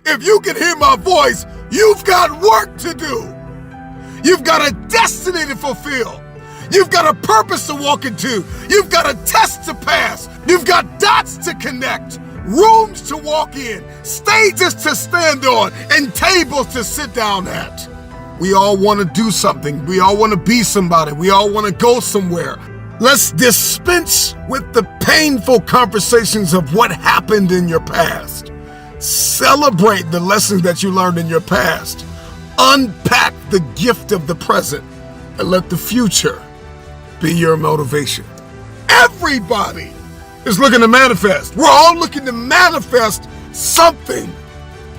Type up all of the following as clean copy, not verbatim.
If you can hear my voice, you've got work to do. You've got a destiny to fulfill. You've got a purpose to walk into. You've got a test to pass. You've got dots to connect, rooms to walk in, stages to stand on, and tables to sit down at. We all want to do something. We all want to be somebody. We all want to go somewhere. Let's dispense with the painful conversations of what happened in your past. Celebrate the lessons that you learned in your past. Unpack the gift of the present and let the future be your motivation. Everybody is looking to manifest. We're all looking to manifest something.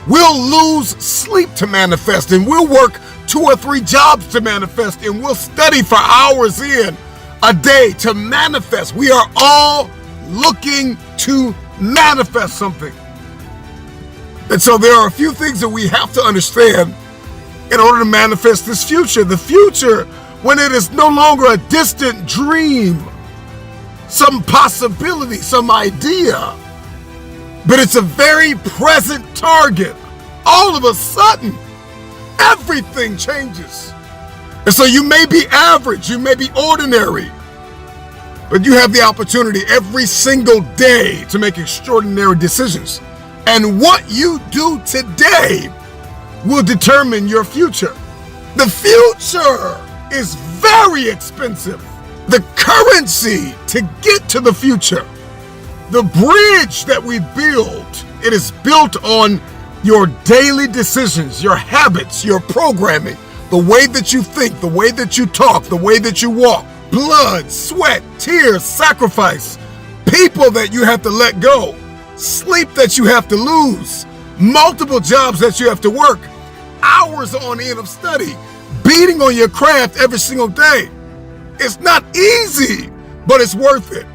We'll lose sleep to manifest, and we'll work 2 or 3 jobs to manifest, and we'll study for hours in a day to manifest. We are all looking to manifest something. And so there are a few things that we have to understand in order to manifest this future. The future, when it is no longer a distant dream, some possibility, some idea, but it's a very present target. All of a sudden, everything changes. And so you may be average, you may be ordinary, but you have the opportunity every single day to make extraordinary decisions. And what you do today will determine your future. The future is very expensive. The currency to get to the future, the bridge that we build, it is built on your daily decisions, your habits, your programming, the way that you think, the way that you talk, the way that you walk, blood, sweat, tears, sacrifice, people that you have to let go, sleep that you have to lose, multiple jobs that you have to work, hours on end of study, beating on your craft every single day. It's not easy, but it's worth it.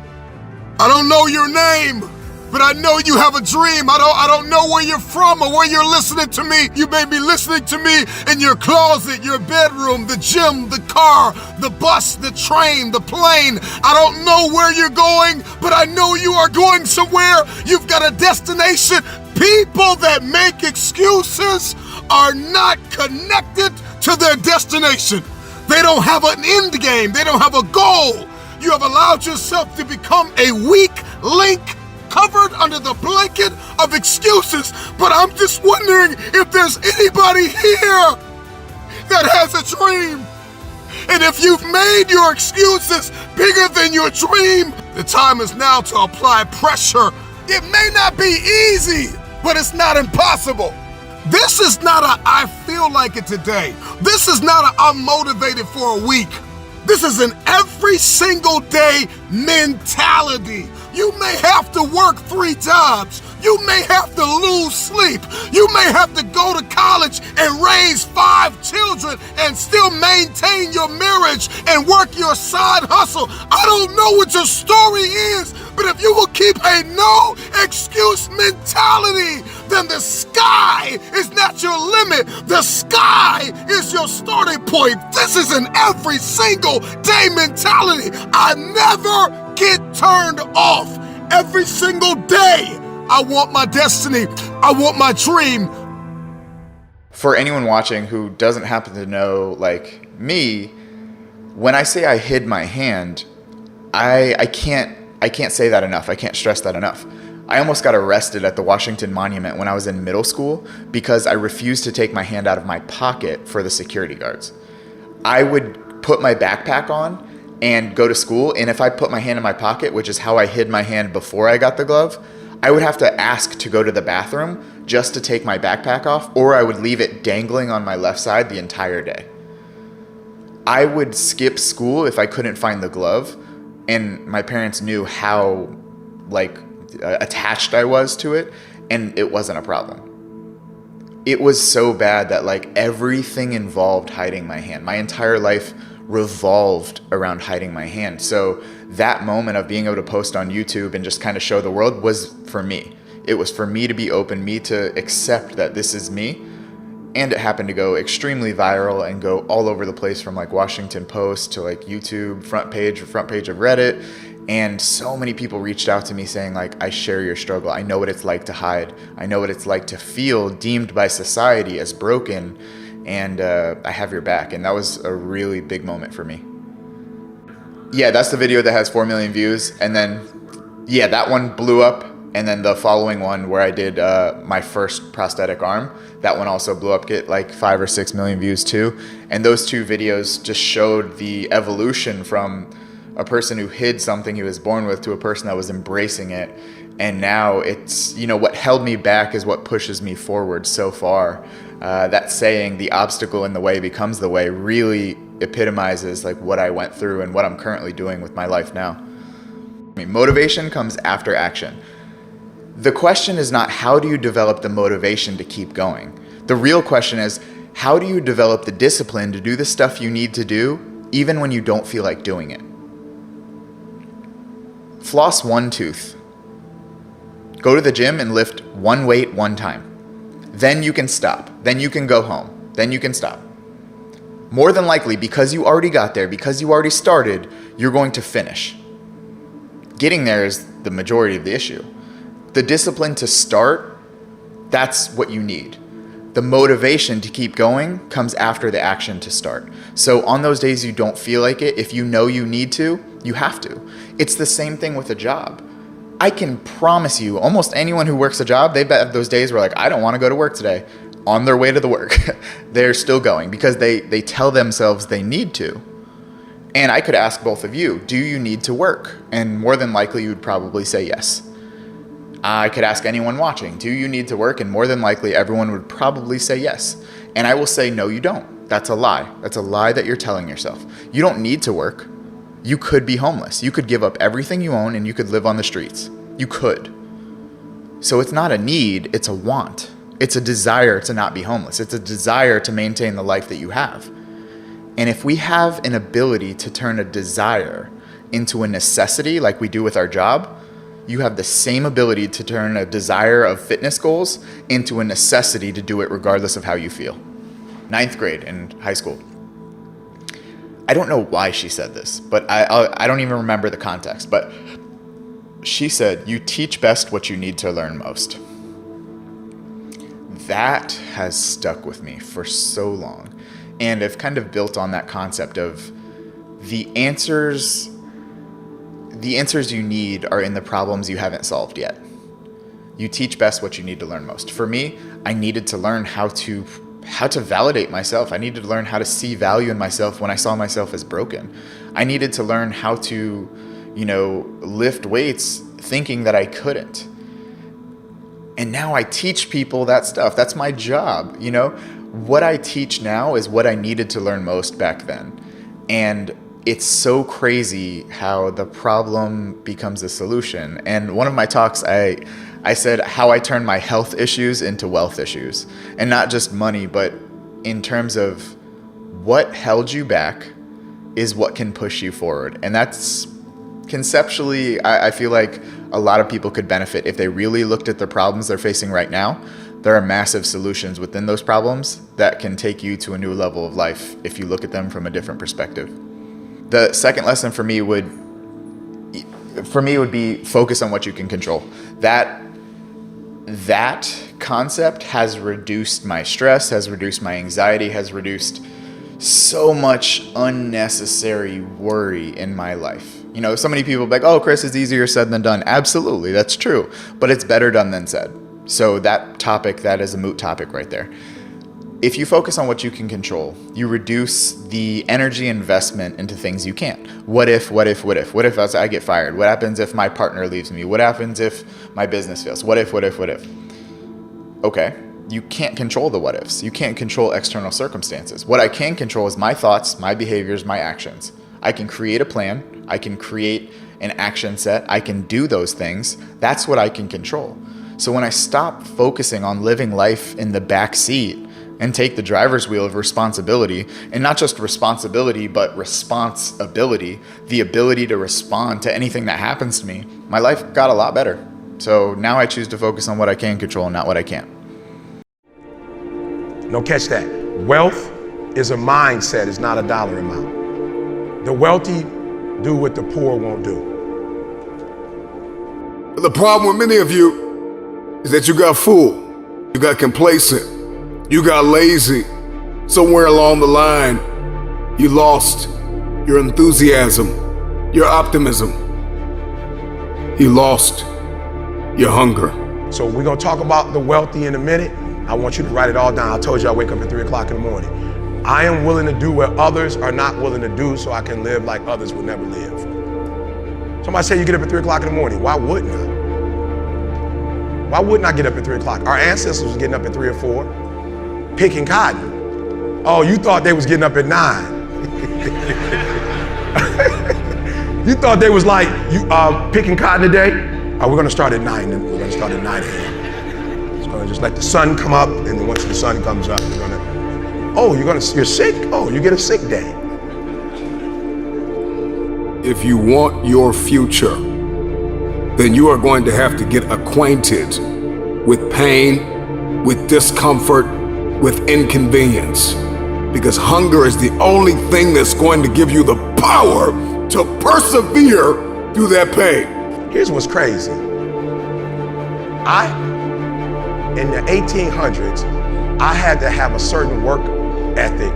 I don't know your name, but I know you have a dream. I don't know where you're from or where you're listening to me. You may be listening to me in your closet, your bedroom, the gym, the car, the bus, the train, the plane. I don't know where you're going, but I know you are going somewhere. You've got a destination. People that make excuses are not connected to their destination. They don't have an end game. They don't have a goal. You have allowed yourself to become a weak link covered under the blanket of excuses. But I'm just wondering if there's anybody here that has a dream. And if you've made your excuses bigger than your dream, the time is now to apply pressure. It may not be easy, but it's not impossible. This is not a I feel like it today. This is not a I'm motivated for a week. This is an every single day mentality. You may have to work 3 jobs. You may have to lose sleep. You may have to go to college and raise 5 children and still maintain your marriage and work your side hustle. I don't know what your story is, but if you will keep a no excuse mentality, then the sky is not your limit. The sky is your starting point. This is an every single day mentality. I never get turned off. Every single day, I want my destiny. I want my dream. For anyone watching who doesn't happen to know, like me, when I say I hid my hand, I can't say that enough. I can't stress that enough. I almost got arrested at the Washington Monument when I was in middle school because I refused to take my hand out of my pocket for the security guards. I would put my backpack on and go to school, and if I put my hand in my pocket, which is how I hid my hand before I got the glove, I would have to ask to go to the bathroom just to take my backpack off, or I would leave it dangling on my left side the entire day. I would skip school if I couldn't find the glove, and my parents knew how attached I was to it, and it wasn't a problem. It was so bad that everything involved hiding my hand. My entire life revolved around hiding my hand. So that moment of being able to post on YouTube and just kind of show the world was for me. It was for me to be open, me to accept that this is me. And it happened to go extremely viral and go all over the place, from Washington Post to YouTube front page of Reddit. And so many people reached out to me saying like, I share your struggle. I know what it's like to hide. I know what it's like to feel deemed by society as broken, and I have your back. And that was a really big moment for me. Yeah, that's the video that has 4 million views. And then, yeah, that one blew up. And then the following one where I did my first prosthetic arm, that one also blew up, get like 5 or 6 million views too. And those two videos just showed the evolution from a person who hid something he was born with to a person that was embracing it. And now it's, you know, what held me back is what pushes me forward so far. That saying, the obstacle in the way becomes the way, really epitomizes like what I went through and what I'm currently doing with my life now. I mean, motivation comes after action. The question is not how do you develop the motivation to keep going? The real question is, how do you develop the discipline to do the stuff you need to do even when you don't feel like doing it? Floss one tooth. Go to the gym and lift one weight one time. Then you can stop. Then you can go home. Then you can stop. More than likely, because you already got there, because you already started, you're going to finish. Getting there is the majority of the issue. The discipline to start, that's what you need. The motivation to keep going comes after the action to start. So on those days you don't feel like it, if you know you need to, you have to. It's the same thing with a job. I can promise you, almost anyone who works a job, they have those days where like, I don't want to go to work today. On their way to the work, they're still going because they tell themselves they need to. And I could ask both of you, do you need to work? And more than likely you would probably say yes. I could ask anyone watching, do you need to work? And more than likely everyone would probably say yes. And I will say, no, you don't. That's a lie. That's a lie that you're telling yourself. You don't need to work. You could be homeless. You could give up everything you own and you could live on the streets. You could. So it's not a need, it's a want. It's a desire to not be homeless. It's a desire to maintain the life that you have. And if we have an ability to turn a desire into a necessity like we do with our job, you have the same ability to turn a desire of fitness goals into a necessity to do it regardless of how you feel. 9th grade in high school. I don't know why she said this, but I don't even remember the context, but she said, you teach best what you need to learn most. That has stuck with me for so long. And I've kind of built on that concept of the answers you need are in the problems you haven't solved yet. You teach best what you need to learn most. For me, I needed to learn how to validate myself. I needed to learn how to see value in myself when I saw myself as broken. I needed to learn how to, lift weights thinking that I couldn't. And now I teach people that stuff. That's my job. What I teach now is what I needed to learn most back then. And it's so crazy how the problem becomes a solution. And one of my talks, I said how I turned my health issues into wealth issues. And not just money, but in terms of what held you back is what can push you forward. And that's conceptually, I feel like a lot of people could benefit if they really looked at the problems they're facing right now. There are massive solutions within those problems that can take you to a new level of life if you look at them from a different perspective. The second lesson for me would be focus on what you can control. That concept has reduced my stress, has reduced my anxiety, has reduced so much unnecessary worry in my life. So many people are like, oh, Chris, it's easier said than done. Absolutely, that's true. But it's better done than said. So that is a moot topic right there. If you focus on what you can control, you reduce the energy investment into things you can't. What if I get fired? What happens if my partner leaves me? What happens if my business fails? What if? Okay, you can't control the what ifs. You can't control external circumstances. What I can control is my thoughts, my behaviors, my actions. I can create a plan. I can create an action set. I can do those things. That's what I can control. So when I stop focusing on living life in the back seat and take the driver's wheel of responsibility, and not just responsibility, but responsibility, the ability to respond to anything that happens to me, my life got a lot better. So now I choose to focus on what I can control and not what I can't. No, catch that. Wealth is a mindset, it's not a dollar amount. The wealthy do what the poor won't do. But the problem with many of you is that you got fooled, you got complacent, you got lazy. Somewhere along the line, you lost your enthusiasm, your optimism. You lost your hunger. So we're gonna talk about the wealthy in a minute. I want you to write it all down. I told you I wake up at 3 o'clock in the morning. I am willing to do what others are not willing to do so I can live like others will never live. Somebody say you get up at 3 o'clock in the morning. Why wouldn't I? Why wouldn't I get up at 3 o'clock? Our ancestors was getting up at 3 or 4, picking cotton. Oh, you thought they was getting up at 9. You thought they was like, you picking cotton today? Oh, we're gonna start at 9. We're gonna start at 9 a.m. It's gonna just let the sun come up, and then once the sun comes up, we're gonna, oh, you're sick? Oh, you get a sick day. If you want your future, then you are going to have to get acquainted with pain, with discomfort, with inconvenience. Because hunger is the only thing that's going to give you the power to persevere through that pain. Here's what's crazy. In the 1800s, I had to have a certain work ethic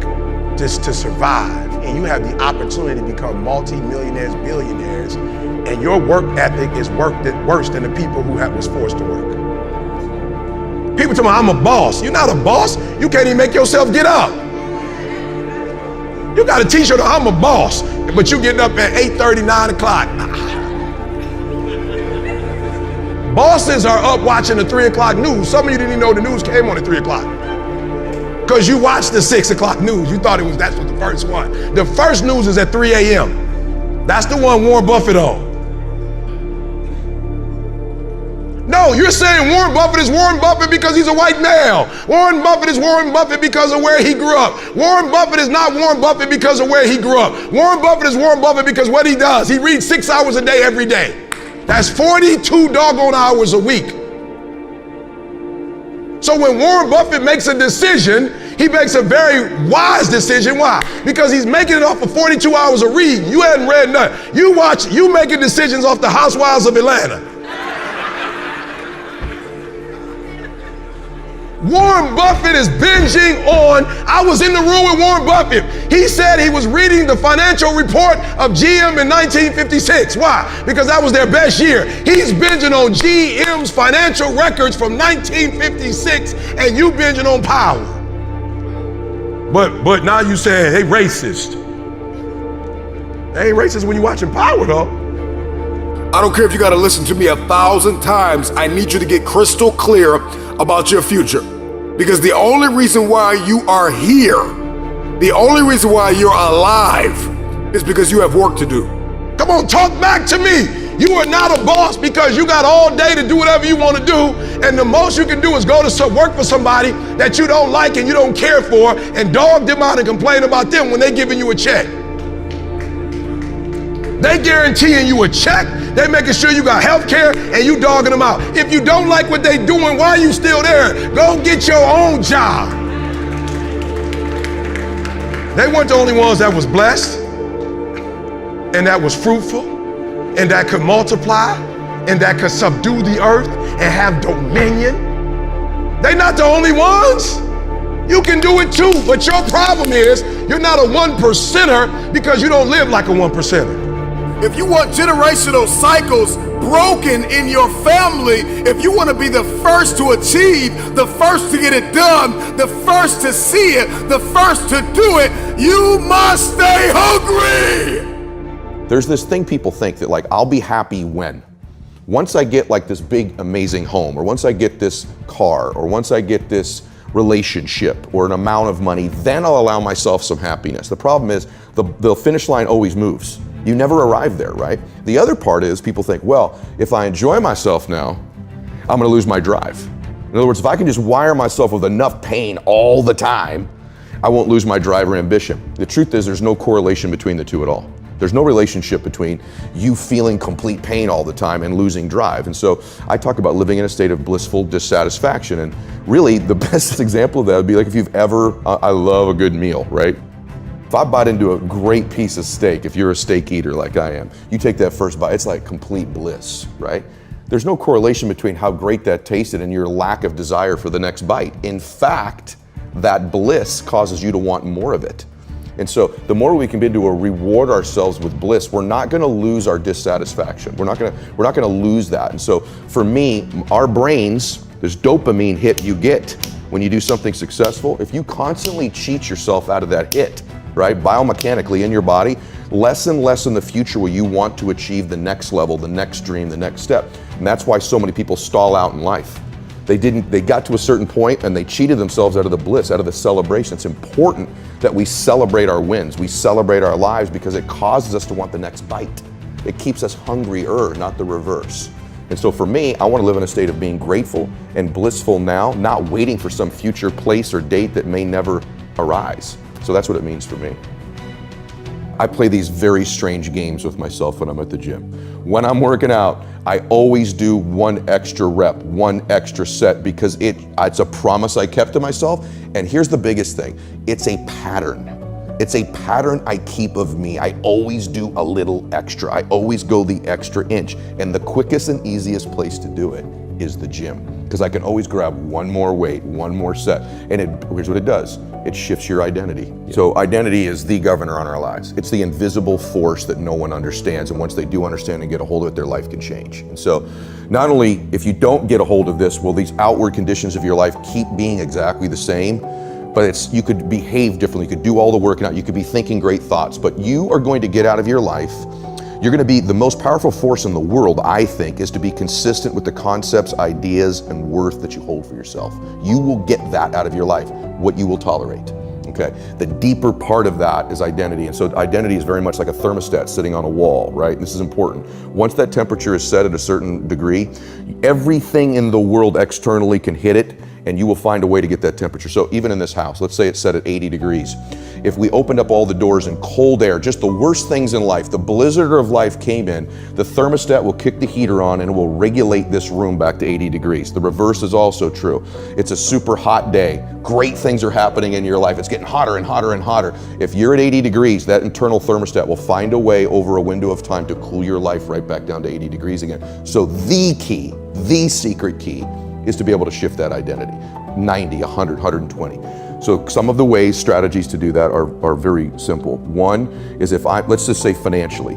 just to survive. And you have the opportunity to become multi-millionaires, billionaires, and your work ethic is worse than the people who was forced to work. People tell me, I'm a boss. You're not a boss. You can't even make yourself get up. You got a t-shirt on, I'm a boss, but you getting up at 8:30, 9 o'clock. Bosses are up watching the 3 o'clock news. Some of you didn't even know the news came on at 3 o'clock. Because you watched the 6 o'clock news. You thought that's what the first one. The first news is at 3 a.m. That's the one Warren Buffett on. No, you're saying Warren Buffett is Warren Buffett because he's a white male. Warren Buffett is Warren Buffett because of where he grew up. Warren Buffett is not Warren Buffett because of where he grew up. Warren Buffett is Warren Buffett because what he does. He reads 6 hours a day every day. That's 42 doggone hours a week. So when Warren Buffett makes a decision, he makes a very wise decision. Why? Because he's making it off of 42 hours of reading. You hadn't read nothing. You making decisions off the Housewives of Atlanta. Warren Buffett is binging on, I was in the room with Warren Buffett. He said he was reading the financial report of GM in 1956. Why? Because that was their best year. He's binging on GM's financial records from 1956, and you binging on Power. But now you saying, hey, racist. They ain't racist when you watching Power, though. I don't care if you gotta listen to me 1,000 times. I need you to get crystal clear about your future. Because the only reason why you are here, the only reason why you're alive is because you have work to do. Come on, talk back to me. You are not a boss because you got all day to do whatever you want to do, and the most you can do is go to work for somebody that you don't like and you don't care for and dog them out and complain about them when they're giving you a check. They guaranteeing you a check, they making sure you got health care, and you dogging them out. If you don't like what they doing, why are you still there? Go get your own job. They weren't the only ones that was blessed, and that was fruitful, and that could multiply, and that could subdue the earth and have dominion. They're not the only ones. You can do it too, but your problem is you're not a 1%er because you don't live like a 1%er. If you want generational cycles broken in your family, if you want to be the first to achieve, the first to get it done, the first to see it, the first to do it, you must stay hungry. There's this thing people think that like, I'll be happy when? Once I get like this big, amazing home, or once I get this car, or once I get this relationship or an amount of money, then I'll allow myself some happiness. The problem is the finish line always moves. You never arrive there, right? The other part is people think, well, if I enjoy myself now, I'm gonna lose my drive. In other words, if I can just wire myself with enough pain all the time, I won't lose my drive or ambition. The truth is there's no correlation between the two at all. There's no relationship between you feeling complete pain all the time and losing drive. And so I talk about living in a state of blissful dissatisfaction. And really the best example of that would be like if you've ever, I love a good meal, right? If I bite into a great piece of steak, if you're a steak eater like I am, you take that first bite, it's like complete bliss, right? there's no correlation between how great that tasted and your lack of desire for the next bite. In fact, that bliss causes you to want more of it. And so the more we can begin to reward ourselves with bliss, we're not gonna lose our dissatisfaction. We're not gonna lose that. And so for me, our brains, this dopamine hit you get when you do something successful, if you constantly cheat yourself out of that hit, right, biomechanically in your body, less and less in the future will you want to achieve the next level, the next dream, the next step. And that's why so many people stall out in life. They got to a certain point and they cheated themselves out of the bliss, out of the celebration. It's important that we celebrate our wins. We celebrate our lives because it causes us to want the next bite. It keeps us hungrier, not the reverse. And so for me, I want to live in a state of being grateful and blissful now, not waiting for some future place or date that may never arise. So that's what it means for me. I play these very strange games with myself when I'm at the gym. When I'm working out, I always do one extra rep, one extra set, because it's a promise I kept to myself. And here's the biggest thing, it's a pattern. It's a pattern I keep of me. I always do a little extra. I always go the extra inch. And the quickest and easiest place to do it is the gym, because I can always grab one more weight, one more set. And here's what it does. It shifts your identity. Yeah. So identity is the governor on our lives. It's the invisible force that no one understands. And once they do understand and get a hold of it, their life can change. And so not only if you don't get a hold of this, will these outward conditions of your life keep being exactly the same, but you could behave differently. You could do all the working out. You could be thinking great thoughts, but you are going to get out of your life. You're going to be the most powerful force in the world, I think, is to be consistent with the concepts, ideas, and worth that you hold for yourself. You will get that out of your life, what you will tolerate. Okay. The deeper part of that is identity. And so identity is very much like a thermostat sitting on a wall, right? And this is important. Once that temperature is set at a certain degree, everything in the world externally can hit it, and you will find a way to get that temperature. So even in this house, let's say it's set at 80 degrees. If we opened up all the doors and cold air, just the worst things in life, the blizzard of life came in, the thermostat will kick the heater on and it will regulate this room back to 80 degrees. The reverse is also true. It's a super hot day. Great things are happening in your life. It's getting hotter and hotter and hotter. If you're at 80 degrees, that internal thermostat will find a way over a window of time to cool your life right back down to 80 degrees again. So the key, the secret key, is to be able to shift that identity. 90, 100, 120. So some of the ways, strategies to do that are very simple. One is let's just say financially,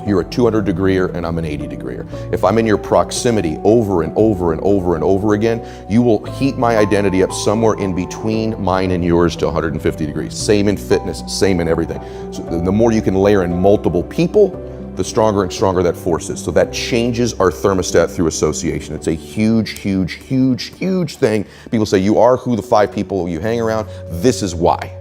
you're a 200 degreer and I'm an 80 degreer. If I'm in your proximity over and over and over and over again, you will heat my identity up somewhere in between mine and yours to 150 degrees. Same in fitness, same in everything. So the more you can layer in multiple people, the stronger and stronger that force is. So that changes our thermostat through association. It's a huge, huge, huge, huge thing. People say you are who the 5 people you hang around. This is why.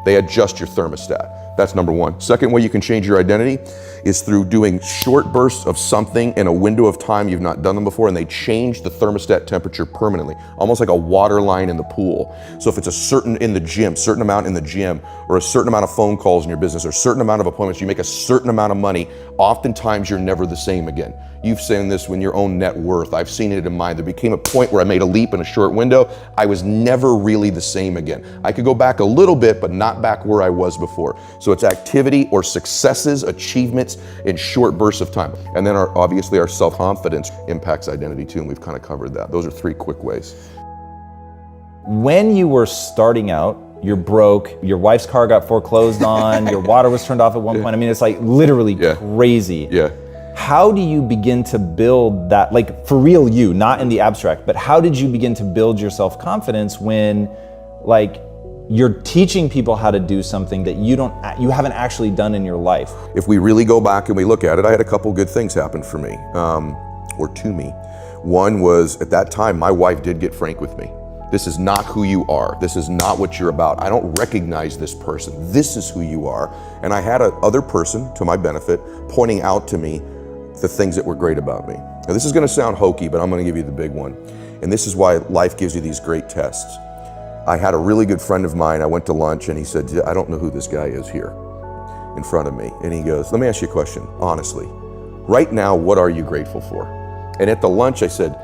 They adjust your thermostat. That's number one. Second way you can change your identity is through doing short bursts of something in a window of time you've not done them before, and they change the thermostat temperature permanently, almost like a water line in the pool. So if it's a certain amount in the gym, or a certain amount of phone calls in your business, or a certain amount of appointments, you make a certain amount of money, oftentimes you're never the same again. You've seen this in your own net worth. I've seen it in mine. There became a point where I made a leap in a short window. I was never really the same again. I could go back a little bit, but not back where I was before. So it's activity or successes, achievements in short bursts of time. And then obviously our self-confidence impacts identity too, and we've kind of covered that. Those are 3 quick ways. When you were starting out, you're broke, your wife's car got foreclosed on, your water was turned off at one point. I mean, it's like literally crazy. Yeah. How do you begin to build that, like for real you, not in the abstract, but how did you begin to build your self-confidence when like you're teaching people how to do something that you haven't actually done in your life? If we really go back and we look at it, I had a couple good things happen for me, or to me. One was, at that time, my wife did get frank with me. This is not who you are. This is not what you're about. I don't recognize this person. This is who you are. And I had other person, to my benefit, pointing out to me the things that were great about me. Now this is gonna sound hokey, but I'm gonna give you the big one. And this is why life gives you these great tests. I had a really good friend of mine, I went to lunch and he said, I don't know who this guy is here in front of me. And he goes, let me ask you a question, honestly. Right now, what are you grateful for? And at the lunch I said,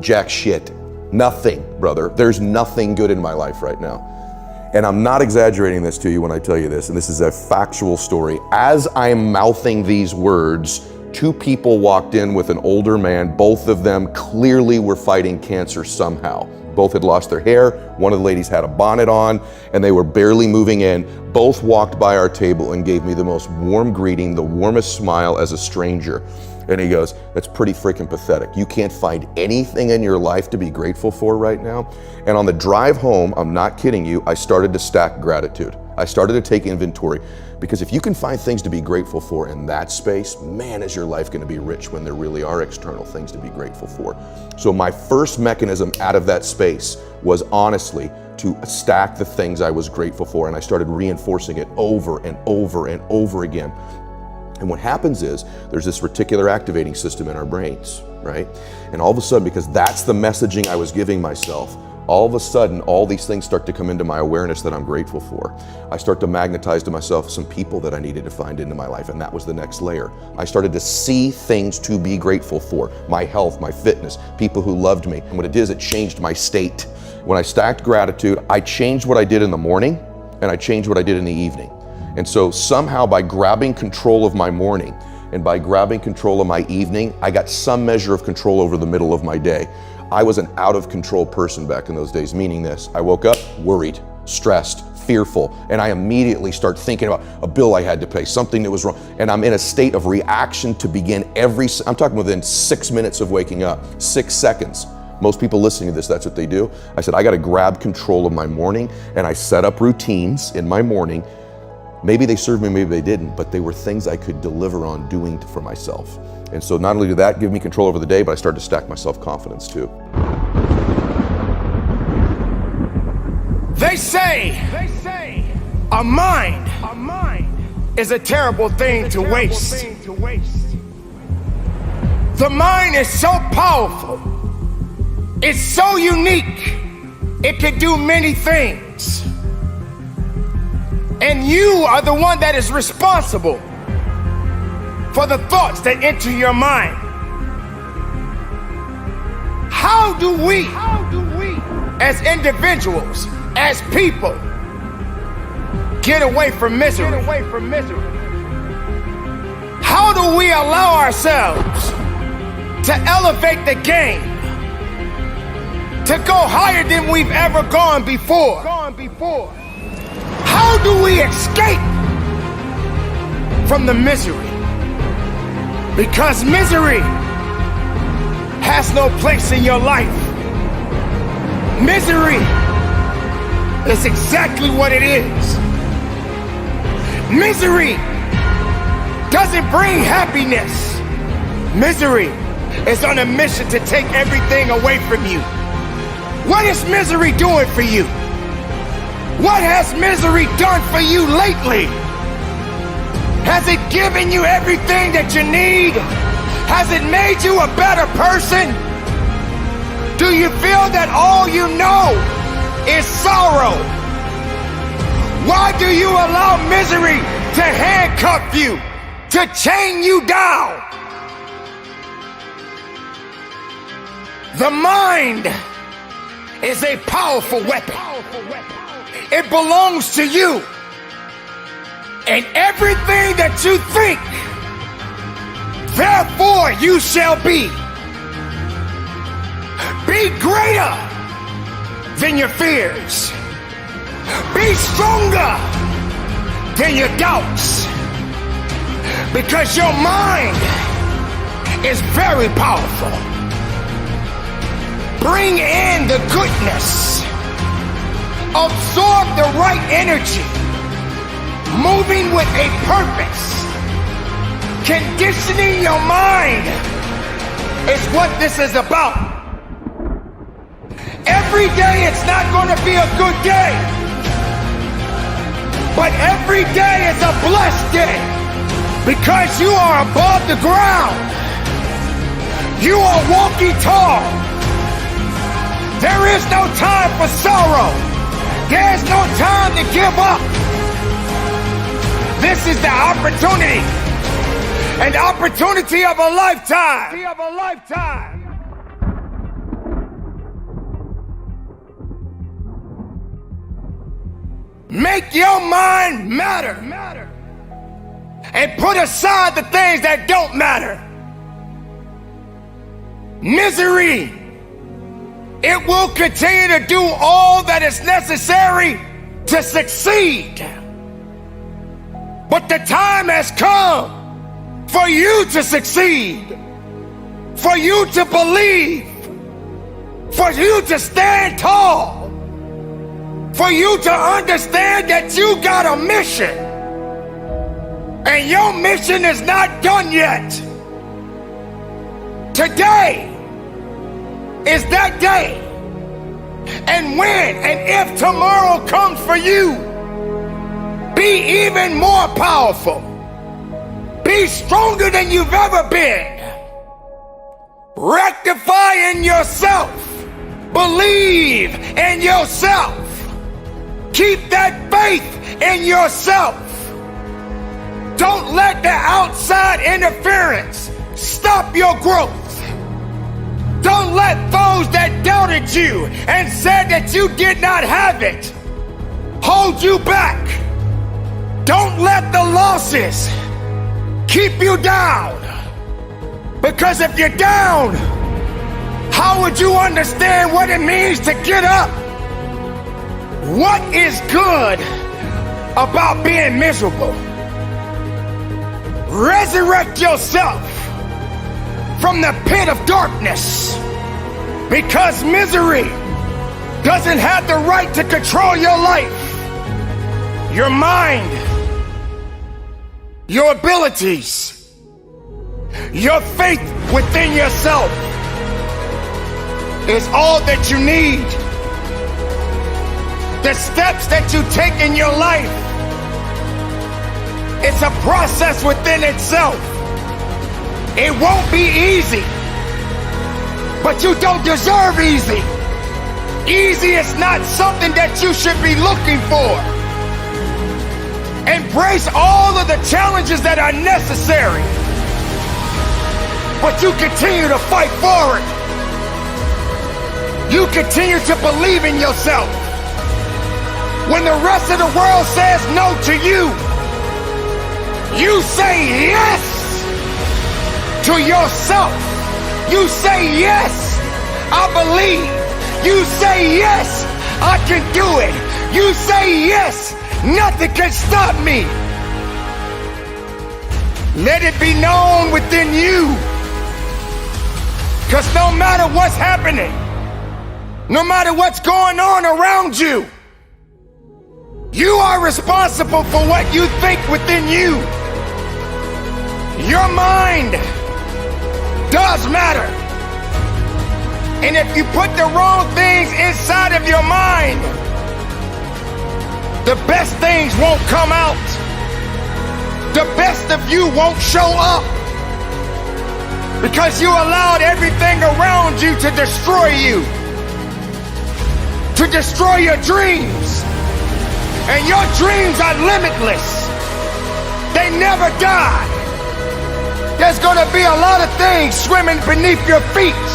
jack shit, nothing, brother. There's nothing good in my life right now. And I'm not exaggerating this to you when I tell you this, and this is a factual story. As I'm mouthing these words, 2 people walked in with an older man. Both of them clearly were fighting cancer somehow. Both had lost their hair. One of the ladies had a bonnet on, and they were barely moving in. Both walked by our table and gave me the most warm greeting, the warmest smile as a stranger. And he goes, "That's pretty freaking pathetic. You can't find anything in your life to be grateful for right now?" And on the drive home, I'm not kidding you, I started to stack gratitude. I started to take inventory, because if you can find things to be grateful for in that space, man, is your life going to be rich when there really are external things to be grateful for. So my first mechanism out of that space was honestly to stack the things I was grateful for, and I started reinforcing it over and over and over again. And what happens is there's this reticular activating system in our brains, right? And all of a sudden, because that's the messaging I was giving myself, all of a sudden, all these things start to come into my awareness that I'm grateful for. I start to magnetize to myself some people that I needed to find into my life, and that was the next layer. I started to see things to be grateful for. My health, my fitness, people who loved me. And what it is, it changed my state. When I stacked gratitude, I changed what I did in the morning, and I changed what I did in the evening. And so somehow, by grabbing control of my morning and by grabbing control of my evening, I got some measure of control over the middle of my day. I was an out of control person back in those days, meaning this: I woke up worried, stressed, fearful, and I immediately start thinking about a bill I had to pay, something that was wrong, and I'm in a state of reaction to begin I'm talking within 6 minutes of waking up, 6 seconds. Most people listening to this, that's what they do. I said, I got to grab control of my morning, and I set up routines in my morning. Maybe they served me, maybe they didn't, but they were things I could deliver on doing for myself. And so not only did that give me control over the day, but I started to stack my self-confidence too. They say a mind is a terrible thing to waste. The mind is so powerful. It's so unique. It can do many things. And you are the one that is responsible for the thoughts that enter your mind. How do we, as individuals, as people, get away from misery? How do we allow ourselves to elevate the game, to go higher than we've ever gone before? How do we escape from the misery? Because misery has no place in your life. Misery is exactly what it is. Misery doesn't bring happiness. Misery is on a mission to take everything away from you. What is misery doing for you? What has misery done for you lately? Has it given you everything that you need? Has it made you a better person? Do you feel that all you know is sorrow? Why do you allow misery to handcuff you, to chain you down? The mind is a powerful weapon. It belongs to you. And everything that you think, therefore you shall be. Be greater than your fears. Be stronger than your doubts. Because your mind is very powerful. Bring in the goodness. Absorb the right energy. Moving with a purpose. Conditioning your mind is what this is about. Every day it's not going to be a good day. But every day is a blessed day. Because you are above the ground. You are walking tall. There is no time for sorrow. There is no time to give up. This is the opportunity, an opportunity of a lifetime. Make your mind matter. and put aside the things that don't matter. Misery, it will continue to do all that is necessary to succeed. But the time has come for you to succeed, for you to believe, for you to stand tall, for you to understand that you got a mission, and your mission is not done yet. Today is that day. And when and if tomorrow comes for you, be even more powerful. Be stronger than you've ever been. Rectify in yourself. Believe in yourself. Keep that faith in yourself. Don't let the outside interference stop your growth. Don't let those that doubted you and said that you did not have it hold you back. Don't let the losses keep you down. Because if you're down, how would you understand what it means to get up? What is good about being miserable? Resurrect yourself from the pit of darkness, because misery doesn't have the right to control your life, your mind, your abilities, your faith within yourself is all that you need. The steps that you take in your life, it's a process within itself. It won't be easy, but you don't deserve easy. Easy is not something that you should be looking for. Embrace all of the challenges that are necessary, but you continue to fight forward. You continue to believe in yourself. When the rest of the world says no to you, you say yes to yourself. You say yes, I believe. You say yes, I can do it. You say yes, nothing can stop me. Let it be known within you, because no matter what's happening, no matter what's going on around you, you are responsible for what you think within you. Your mind does matter. And if you put the wrong things inside of your mind, the best things won't come out. The best of you won't show up, because you allowed everything around you to destroy you, to destroy your dreams. And your dreams are limitless. They never die. There's gonna be a lot of things swimming beneath your feet.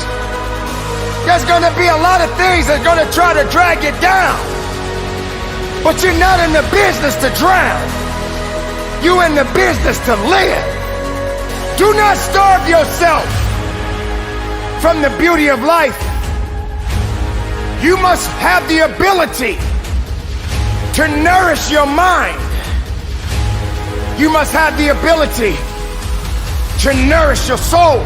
There's gonna be a lot of things that's gonna try to drag you down. But you're not in the business to drown. You're in the business to live. Do not starve yourself from the beauty of life. You must have the ability to nourish your mind. You must have the ability to nourish your soul.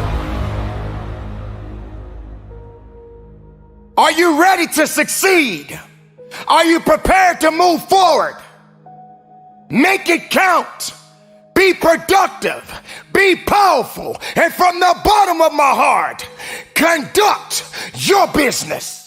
Are you ready to succeed? Are you prepared to move forward? Make it count. Be productive. Be powerful. And from the bottom of my heart, conduct your business.